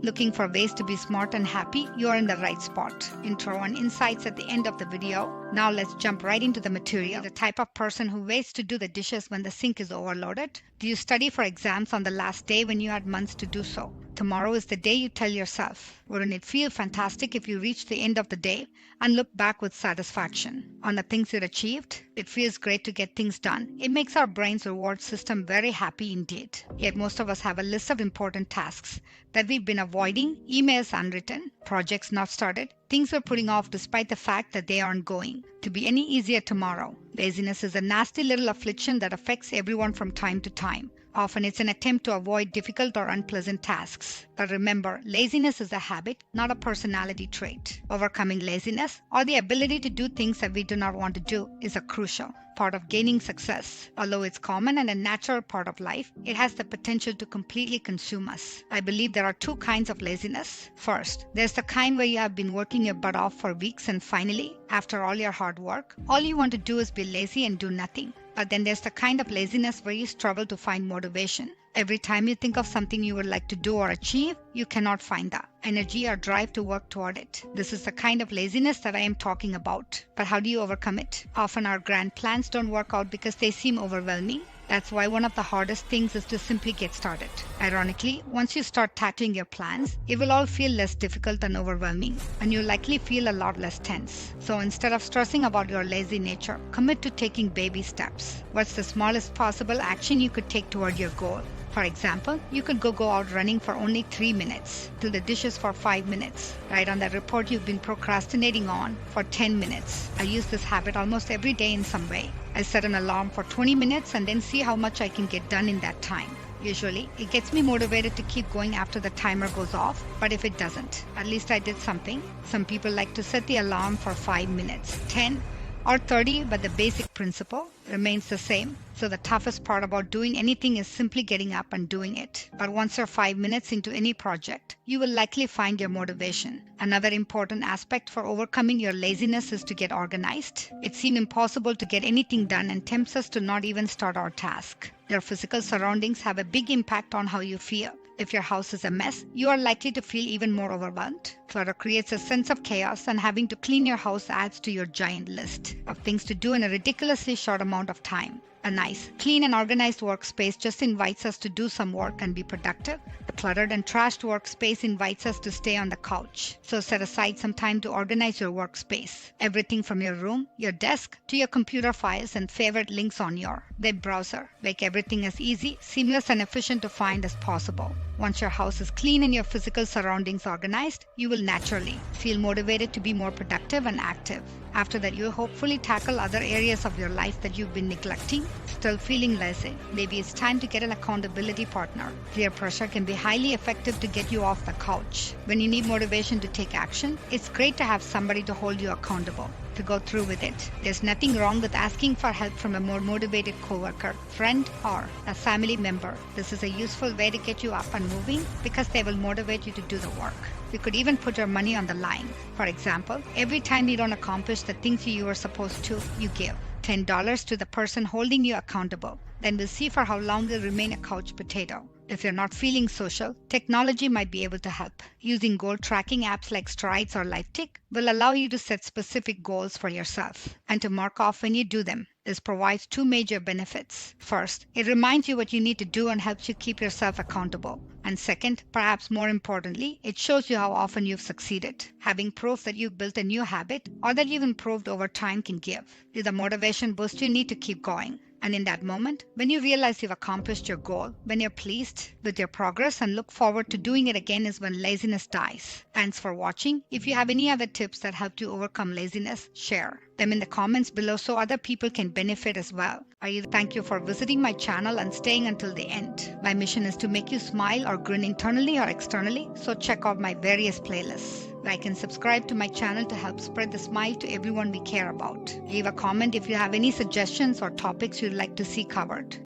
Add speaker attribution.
Speaker 1: Looking for ways to be smart and happy? You're in the right spot. Intro and insights at the end of the video. Now let's jump right into the material. The type of person who waits to do the dishes when the sink is overloaded? Do you study for exams on the last day when you had months to do so? Tomorrow is the day you tell yourself. Wouldn't it feel fantastic if you reach the end of the day and look back with satisfaction on the things you'd achieved? It feels great to get things done. It makes our brain's reward system very happy indeed. Yet most of us have a list of important tasks that we've been avoiding, emails unwritten, projects not started, things we're putting off despite the fact that they aren't going to be any easier tomorrow. Laziness is a nasty little affliction that affects everyone from time to time. Often it's an attempt to avoid difficult or unpleasant tasks. But remember, laziness is a habit, not a personality trait. Overcoming laziness, or the ability to do things that we do not want to do, is a crucial part of gaining success. Although it's common and a natural part of life, it has the potential to completely consume us. I believe there are two kinds of laziness. First, there's the kind where you have been working your butt off for weeks and finally, after all your hard work, all you want to do is be lazy and do nothing. But then there's the kind of laziness where you struggle to find motivation. Every time you think of something you would like to do or achieve, you cannot find the energy or drive to work toward it. This is the kind of laziness that I am talking about. But how do you overcome it? Often our grand plans don't work out because they seem overwhelming. That's why one of the hardest things is to simply get started. Ironically, once you start tackling your plans, it will all feel less difficult and overwhelming, and you'll likely feel a lot less tense. So instead of stressing about your lazy nature, commit to taking baby steps. What's the smallest possible action you could take toward your goal? For example, you could go out running for only 3 minutes, do the dishes for 5 minutes, write on that report you've been procrastinating on for 10 minutes. I use this habit almost every day in some way. I set an alarm for 20 minutes and then see how much I can get done in that time. Usually, it gets me motivated to keep going after the timer goes off, but if it doesn't, at least I did something. Some people like to set the alarm for 5 minutes, 10, or 30, but the basic principle remains the same. So the toughest part about doing anything is simply getting up and doing it. But once you're 5 minutes into any project, you will likely find your motivation. Another important aspect for overcoming your laziness is to get organized. It seems impossible to get anything done and tempts us to not even start our task. Your physical surroundings have a big impact on how you feel. If your house is a mess, you are likely to feel even more overwhelmed. Clutter creates a sense of chaos, and having to clean your house adds to your giant list of things to do in a ridiculously short amount of time. A nice, clean and organized workspace just invites us to do some work and be productive. A cluttered and trashed workspace invites us to stay on the couch. So set aside some time to organize your workspace. Everything from your room, your desk, to your computer files and favorite links on your web browser. Make everything as easy, seamless and efficient to find as possible. Once your house is clean and your physical surroundings organized, you will naturally feel motivated to be more productive and active. After that, you'll hopefully tackle other areas of your life that you've been neglecting. Still feeling lazy? Maybe it's time to get an accountability partner. Peer pressure can be highly effective to get you off the couch. When you need motivation to take action, it's great to have somebody to hold you accountable, to go through with it. There's nothing wrong with asking for help from a more motivated coworker, friend, or a family member. This is a useful way to get you up and moving because they will motivate you to do the work. You could even put your money on the line. For example, every time you don't accomplish the things you were supposed to, you give $10 to the person holding you accountable. Then we'll see for how long you'll remain a couch potato. If you're not feeling social, technology might be able to help. Using goal tracking apps like Strides or LifeTick will allow you to set specific goals for yourself and to mark off when you do them. This provides two major benefits. First, it reminds you what you need to do and helps you keep yourself accountable. And second, perhaps more importantly, it shows you how often you've succeeded. Having proof that you've built a new habit or that you've improved over time can give you the motivation boost you need to keep going. And in that moment, when you realize you've accomplished your goal, when you're pleased with your progress and look forward to doing it again is when laziness dies. Thanks for watching. If you have any other tips that help you overcome laziness, share them in the comments below so other people can benefit as well. I thank you for visiting my channel and staying until the end. My mission is to make you smile or grin internally or externally, so check out my various playlists. Like and subscribe to my channel to help spread the smile to everyone we care about. Leave a comment if you have any suggestions or topics you'd like to see covered.